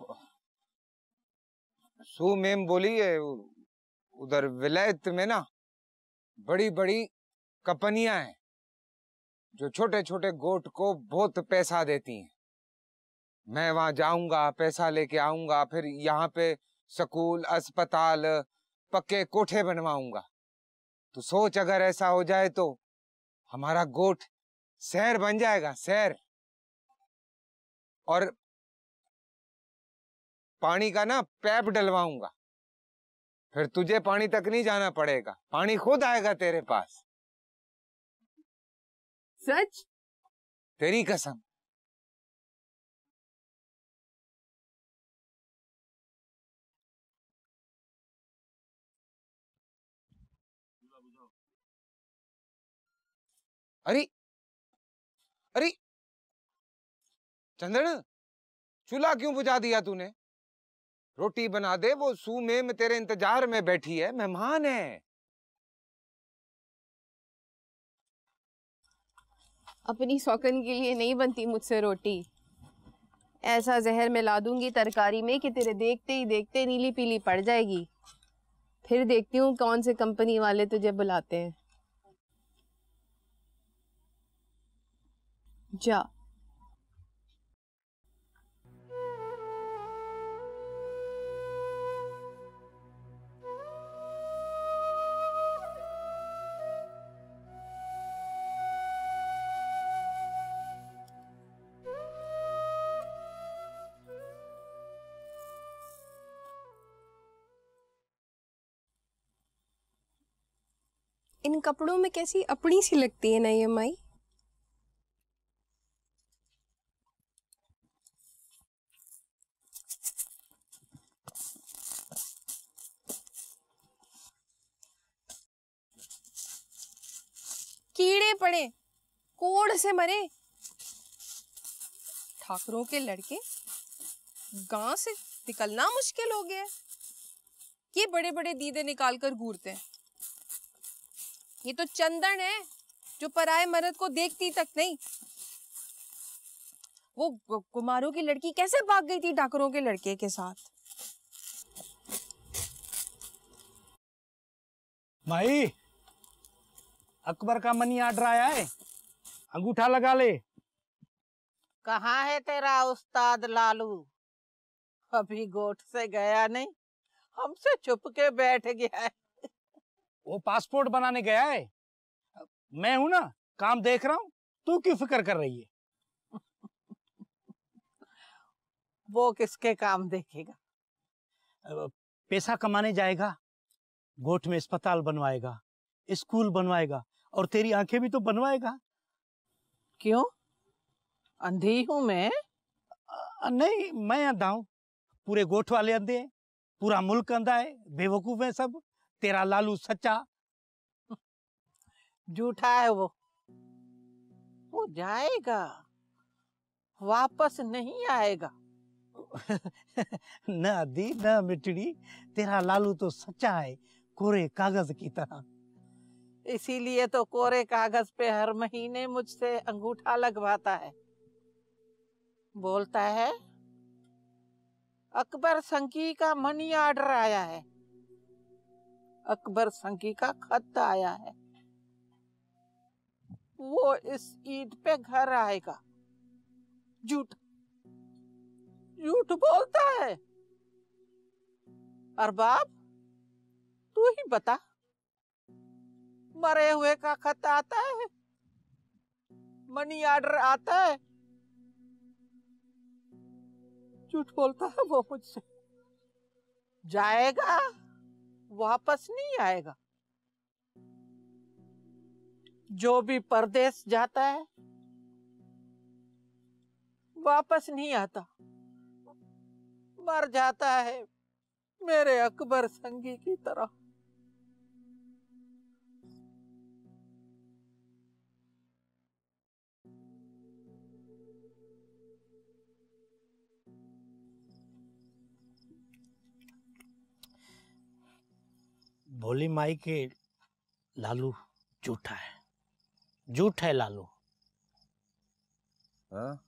सू मैम बोली है उधर विलायत में ना बड़ी बड़ी कंपनियां हैं जो छोटे छोटे गोट को बहुत पैसा देती हैं। मैं वहां जाऊंगा, पैसा लेके आऊंगा, फिर यहाँ पे स्कूल, अस्पताल, पक्के कोठे बनवाऊंगा। तो सोच, अगर ऐसा हो जाए तो हमारा गोठ शहर बन जाएगा, शहर। और पानी का ना पैप डलवाऊंगा, फिर तुझे पानी तक नहीं जाना पड़ेगा, पानी खुद आएगा तेरे पास। सच? तेरी कसम। अरे अरे चंदन, चूल्हा क्यों बुझा दिया तूने? रोटी बना दे, वो सू में तेरे इंतजार में बैठी है, मेहमान है। अपनी सौकन के लिए नहीं बनती मुझसे रोटी। ऐसा जहर मिला दूंगी तरकारी में कि तेरे देखते ही देखते नीली पीली पड़ जाएगी। फिर देखती हूँ कौन से कंपनी वाले तुझे बुलाते हैं। जा। इन कपड़ों में कैसी अपनी सी लगती है ना ये माई। कीड़े पड़े, कोड़ से मरे। ठाकरों के लड़के गांव से निकलना मुश्किल हो गया है। ये बड़े बड़े दीदे निकाल कर घूरते हैं। ये तो चंदन है जो पराये मर्द को देखती तक नहीं। वो कुमारों की लड़की कैसे भाग गई थी ठाकरों के लड़के के साथ। माई, अकबर का मनी ऑर्डर आया है, अंगूठा लगा ले। कहाँ है तेरा उस्ताद लालू? अभी गोठ से गया नहीं, हमसे छुप के बैठ गया है। वो पासपोर्ट बनाने गया है। मैं हूं ना, काम देख रहा हूं, तू क्यों फिक्र कर रही है? वो किसके काम देखेगा? पैसा कमाने जाएगा, गोठ में अस्पताल बनवाएगा, स्कूल बनवाएगा और तेरी आंखें भी तो बनवाएगा। क्यों, अंधी हूं मैं? नहीं, मैं अंधा हूं, पूरे गोठ वाले अंधे हैं, पूरा मुल्क अंधा है, बेवकूफ है सब। तेरा लालू सच्चा। झूठा है वो जाएगा, वापस नहीं आएगा। न दी न मिटड़ी, तेरा लालू तो सच्चा है, कोरे कागज की तरह। इसीलिए तो कोरे कागज पे हर महीने मुझसे अंगूठा लगवाता है। बोलता है अकबर संकी का मनी ऑर्डर आया है, अकबर संकी का खत आया है, वो इस ईद पे घर आएगा। झूठ झूठ बोलता है। अरबाब, तू ही बता, मरे हुए का खत आता है, मनी ऑर्डर आता है? झूठ बोलता है वो मुझसे। जाएगा, वापस नहीं आएगा। जो भी परदेश जाता है वापस नहीं आता, मर जाता है मेरे अकबर संगी की तरह। भोली माई के लालू झूठा है, झूठ है लालू। हाँ?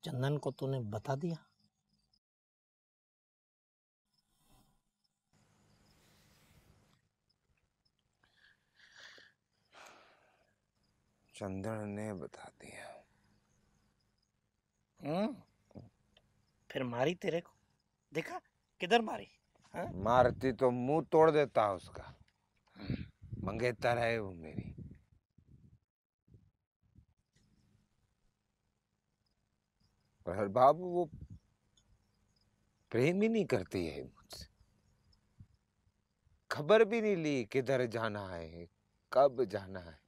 चंदन को तूने बता दिया? चंदन ने बता दिया। फिर मारी तेरे को? देखा किधर मारी? हाँ? मारती तो मुंह तोड़ देता उसका। मंगेतर है वो मेरी। पर बाबू वो प्रेम ही नहीं करती है मुझसे। खबर भी नहीं ली किधर जाना है, कब जाना है।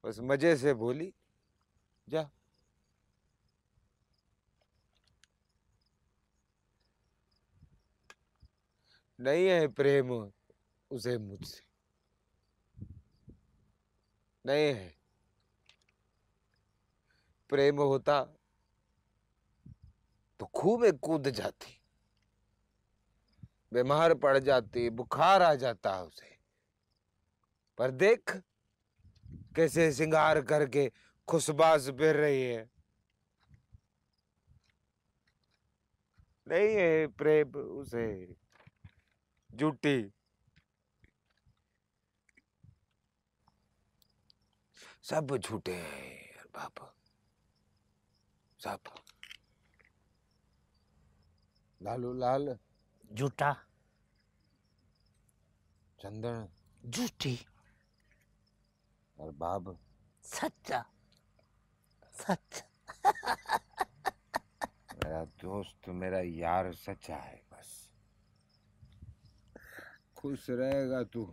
बस मजे से बोली जा। नहीं है प्रेम उसे मुझसे, नहीं है। प्रेम होता तो खूब में कूद जाती, बीमार पड़ जाती, बुखार आ जाता उसे। पर देख कैसे श्रृंगार करके खुशबाश फिर रही है। नहीं है प्रेम उसे, झूठी। सब झूठे हैं बाप, सब। लालू लाल झूठा, चंदन झूठी और बाब सच्चा। सच। मेरा दोस्त, मेरा यार सच्चा है। बस खुश रहेगा तू,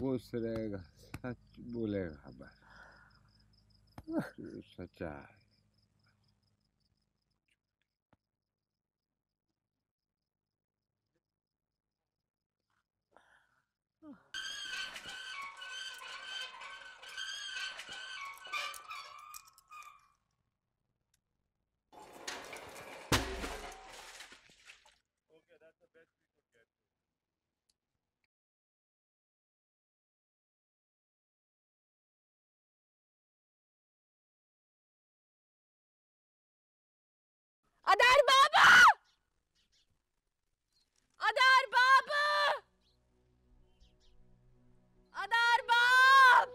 खुश रहेगा, सच बोलेगा बस। तू सच्चा है। आधार बाबा, आधार बाबा, आधार बाब।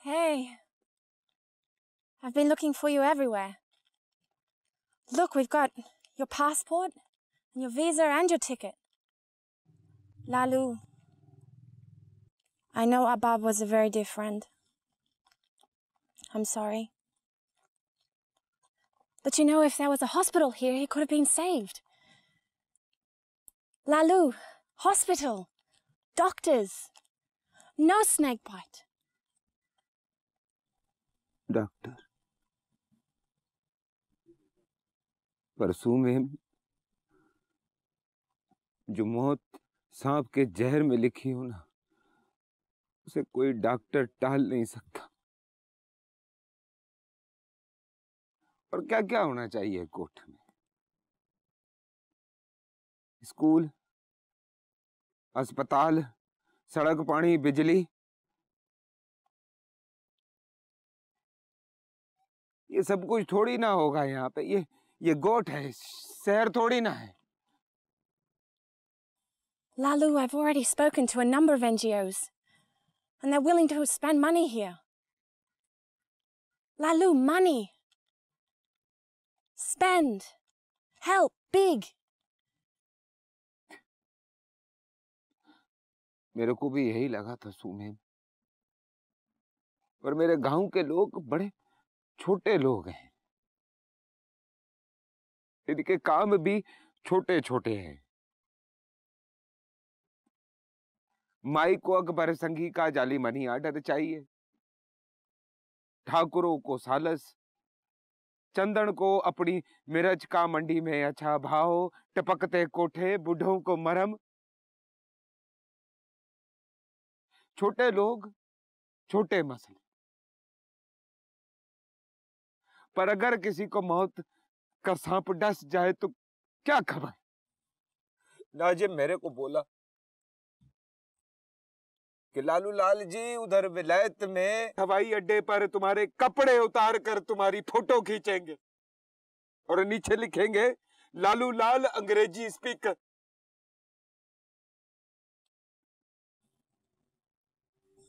Hey, I've been looking for you everywhere. Look, we've got your passport, and your visa, and your ticket. Lalu, I know Abab was a very dear friend. I'm sorry. But you know, if there was a hospital here, he could have been saved. Lalu, hospital, doctors, no snake bite. Doctor, परसों में जो मौत सांप के जहर में लिखी हो ना, उसे कोई डॉक्टर टाल नहीं सकता। और क्या क्या होना चाहिए कोर्ट में? स्कूल, अस्पताल, सड़क, पानी, बिजली, ये सब कुछ थोड़ी ना होगा यहाँ पे। ये गोट है, शहर थोड़ी ना है। Lalu, I've already spoken to a number of NGOs, and they're willing to spend money here. Lalu, money. Spend. Help, big. मेरे को भी यही लगा था सुमेन, पर मेरे गांव के लोग बड़े छोटे लोग हैं, इनके काम भी छोटे छोटे हैं। माई को अकबर संघी का जाली मनी आर्डर चाहिए, ठाकुरों को सालस, चंदन को अपनी मिर्च का मंडी में अच्छा भाव, टपकते कोठे, बूढ़ों को मरहम। छोटे लोग, छोटे मसले। पर अगर किसी को मौत का सांप डस जाए तो क्या खबर? नाजिम मेरे को बोला कि लालू लाल जी उधर विलायत में हवाई अड्डे पर तुम्हारे कपड़े उतार कर तुम्हारी फोटो खींचेंगे और नीचे लिखेंगे लालू लाल अंग्रेजी स्पीकर।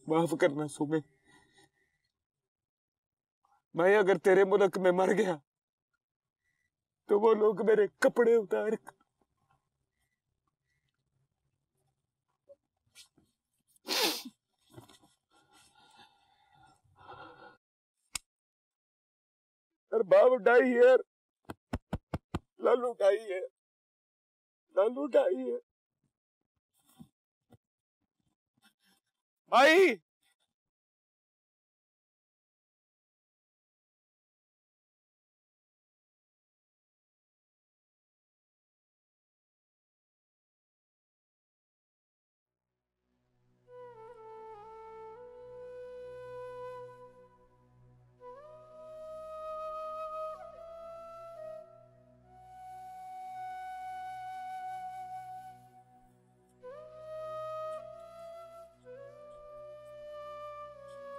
माफ करना सुमे, मैं अगर तेरे मुल्क में मर गया तो वो लोग मेरे कपड़े उतार कर बाबू डाई है, लालू डाई है, लालू डाई है। भाई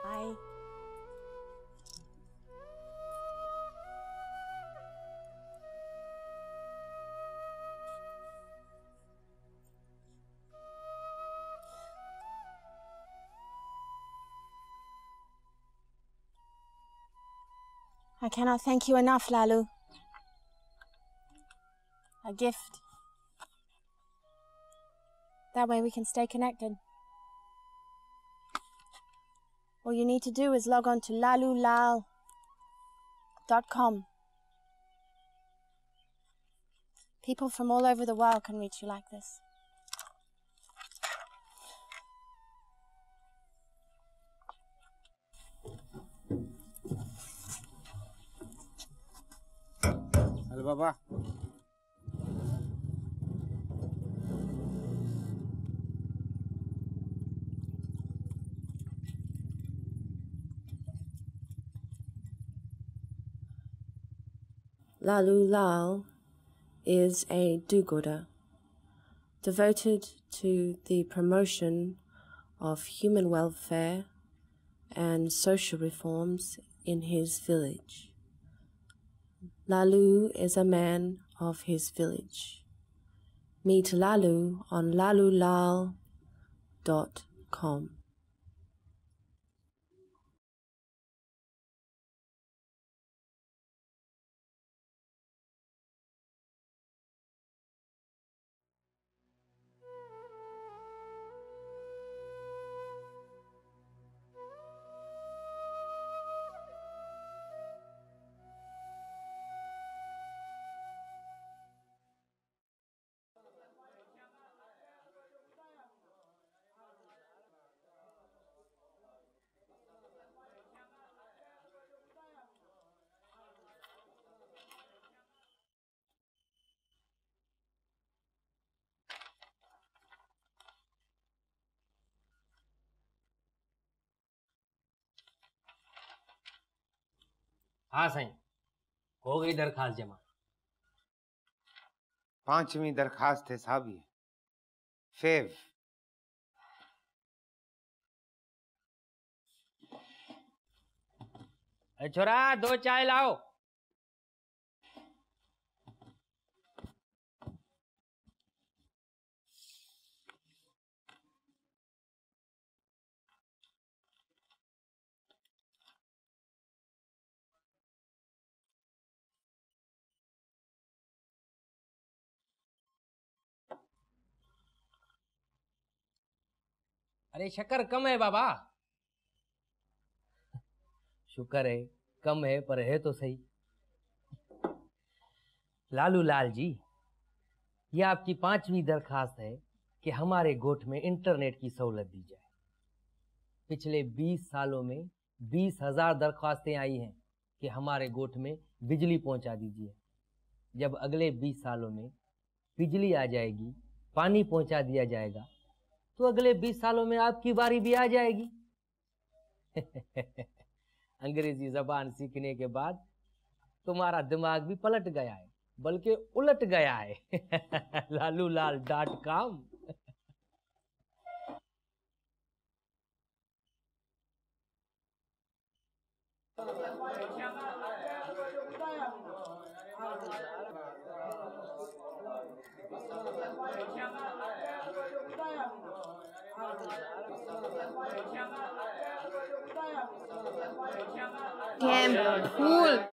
Bye. I cannot thank you enough, Lalu. A gift. That way we can stay connected. All you need to do is log on to lalulal.com .com. People from all over the world can reach you like this. Hello Baba. Lalu Lal is a do-gooder, devoted to the promotion of human welfare and social reforms in his village. Lalu is a man of his village. Meet Lalu on lalulal.com. हाँ साईं, हो गई दरखास्त जमा। 5वीं दरखास्त है साहब ये। फेव। अरे छोरा 2 चाय लाओ। अरे शक्कर कम है बाबा। शुक्र है कम है, पर है तो सही। लालू लाल जी, ये आपकी 5वीं दरखास्त है कि हमारे गोठ में इंटरनेट की सहूलत दी जाए। पिछले 20 सालों में 20,000 दरख्वास्तें आई हैं कि हमारे गोठ में बिजली पहुंचा दीजिए। जब अगले 20 सालों में बिजली आ जाएगी, पानी पहुंचा दिया जाएगा, तो अगले 20 सालों में आपकी बारी भी आ जाएगी। अंग्रेजी जबान सीखने के बाद तुम्हारा दिमाग भी पलट गया है, बल्कि उलट गया है। lalulal.com। Damn, fool.